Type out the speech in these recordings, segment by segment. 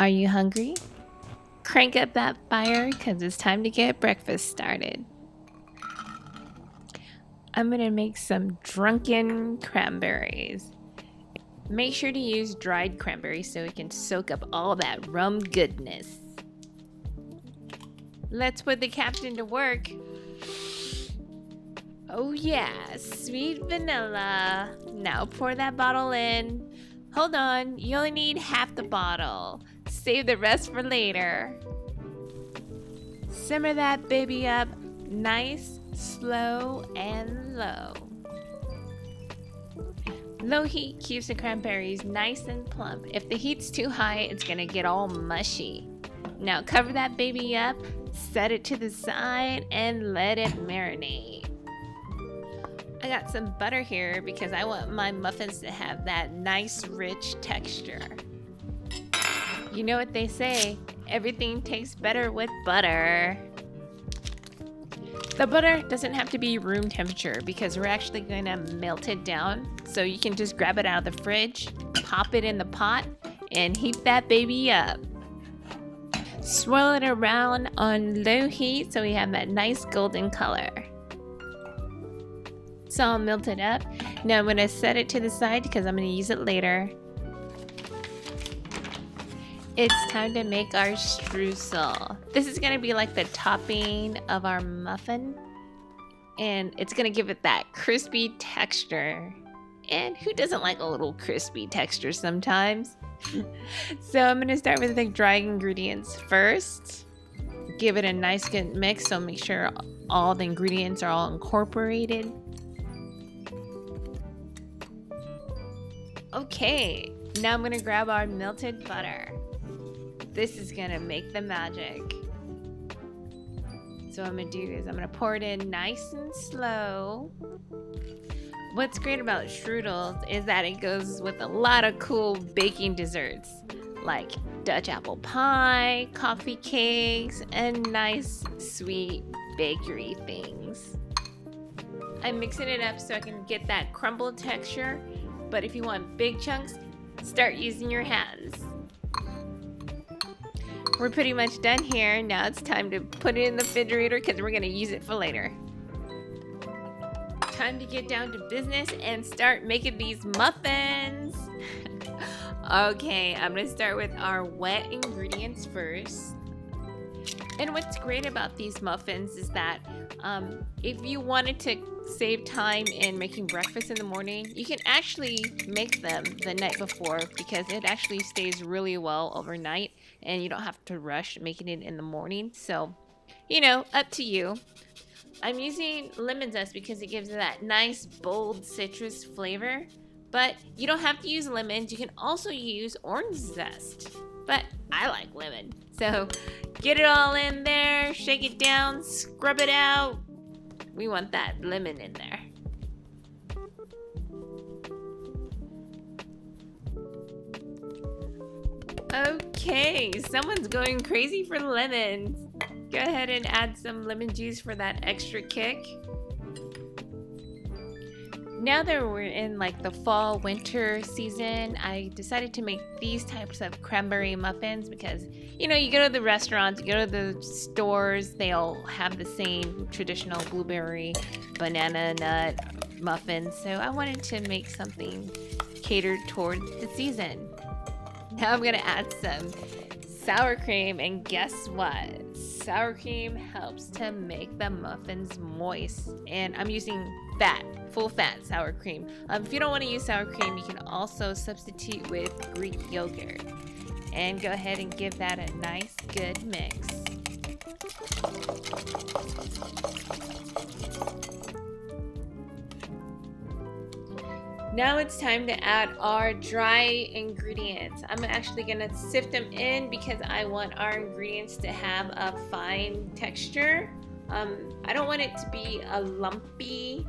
Are you hungry? Crank up that fire because it's time to get breakfast started. I'm gonna make some drunken cranberries. Make sure to use dried cranberries so it can soak up all that rum goodness. Let's put the captain to work. Oh yeah, sweet vanilla. Now pour that bottle in. Hold on, you only need half the bottle. Save the rest for later. Simmer that baby up nice, slow, and low. Low heat keeps the cranberries nice and plump. If the heat's too high, it's gonna get all mushy. Now cover that baby up, set it to the side, and let it marinate. I got some butter here because I want my muffins to have that nice rich texture. You know what they say, everything tastes better with butter. The butter doesn't have to be room temperature because we're actually going to melt it down. So you can just grab it out of the fridge, pop it in the pot, and heat that baby up. Swirl it around on low heat so we have that nice golden color. It's all melted up. Now I'm going to set it to the side because I'm going to use it later. It's time to make our streusel. This is going to be like the topping of our muffin. And it's going to give it that crispy texture. And who doesn't like a little crispy texture sometimes? So I'm going to start with the dry ingredients first. Give it a nice good mix, so make sure all the ingredients are all incorporated. Okay, now I'm going to grab our melted butter. This is gonna make the magic. So what I'm gonna do is I'm gonna pour it in nice and slow. What's great about strudels is that it goes with a lot of cool baking desserts like Dutch apple pie, coffee cakes, and nice sweet bakery things. I'm mixing it up so I can get that crumbled texture, but if you want big chunks, start using your hands. We're pretty much done here. Now it's time to put it in the refrigerator because we're going to use it for later. Time to get down to business and start making these muffins. Okay, I'm going to start with our wet ingredients first. And what's great about these muffins is that if you wanted to save time in making breakfast in the morning, you can actually make them the night before because it actually stays really well overnight and you don't have to rush making it in the morning. So, you know, up to you. I'm using lemon zest because it gives it that nice bold citrus flavor, but you don't have to use lemons. You can also use orange zest, but I like lemon. So get it all in there, shake it down, scrub it out. We want that lemon in there. Okay, someone's going crazy for lemons. Go ahead and add some lemon juice for that extra kick. Now that we're in like the fall winter season, I decided to make these types of cranberry muffins because, you know, you go to the restaurants, you go to the stores, they all have the same traditional blueberry, banana nut muffins. So I wanted to make something catered towards the season. Now I'm gonna add some sour cream, and guess what? Sour cream helps to make the muffins moist, and I'm using full fat sour cream. If you don't want to use sour cream, you can also substitute with Greek yogurt, and go ahead and give that a nice good mix. Now it's time to add our dry ingredients. I'm actually gonna sift them in because I want our ingredients to have a fine texture. I don't want it to be a lumpy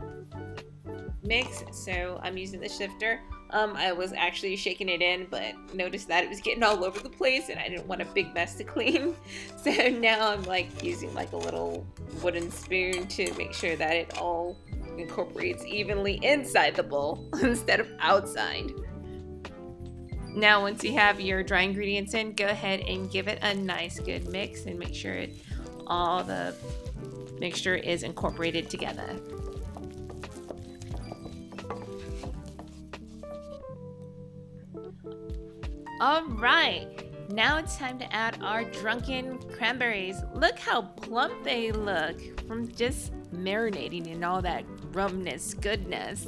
mix, so I'm using the shifter. I was actually shaking it in, but noticed that it was getting all over the place and I didn't want a big mess to clean. So now I'm like using like a little wooden spoon to make sure that it all incorporates evenly inside the bowl instead of outside. Now, once you have your dry ingredients in, go ahead and give it a nice good mix and make sure all the mixture is incorporated together. All right, now it's time to add our drunken cranberries. Look how plump they look from just marinating in all that rumness goodness.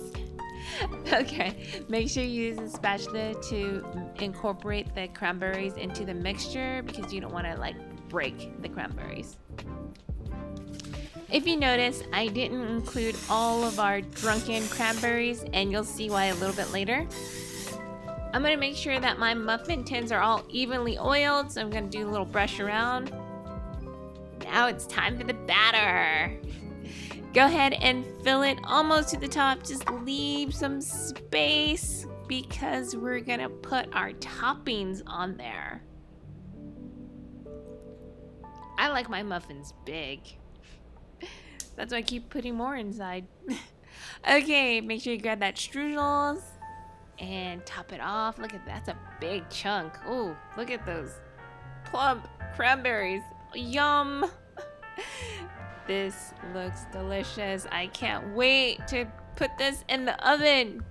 Okay, make sure you use a spatula to incorporate the cranberries into the mixture because you don't want to like break the cranberries. If you notice, I didn't include all of our drunken cranberries, and you'll see why a little bit later. I'm going to make sure that my muffin tins are all evenly oiled, so I'm going to do a little brush around. Now it's time for the batter. Go ahead and fill it almost to the top. Just leave some space because we're going to put our toppings on there. I like my muffins big. That's why I keep putting more inside. Okay, make sure you grab that streusel and top it off. Look at that, that's a big chunk. Oh, look at those plump cranberries. Yum. This looks delicious. I can't wait to put this in the oven.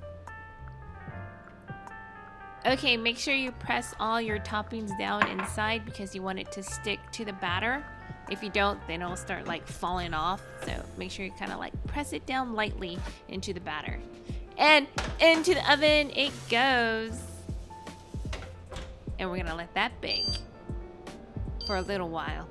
Okay, make sure you press all your toppings down inside because you want it to stick to the batter. If you don't, then it'll start like falling off. So make sure you kind of like press it down lightly into the batter. And into the oven it goes. And we're gonna let that bake for a little while.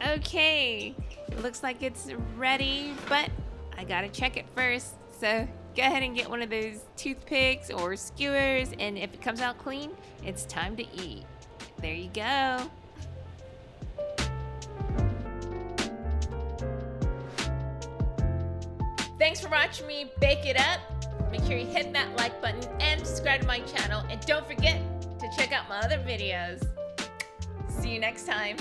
Okay, it looks like it's ready, but I gotta check it first. So go ahead and get one of those toothpicks or skewers, and if it comes out clean, it's time to eat. There you go. Thanks for watching me bake it up. Make sure you hit that like button and subscribe to my channel, and don't forget to check out my other videos. See you next time.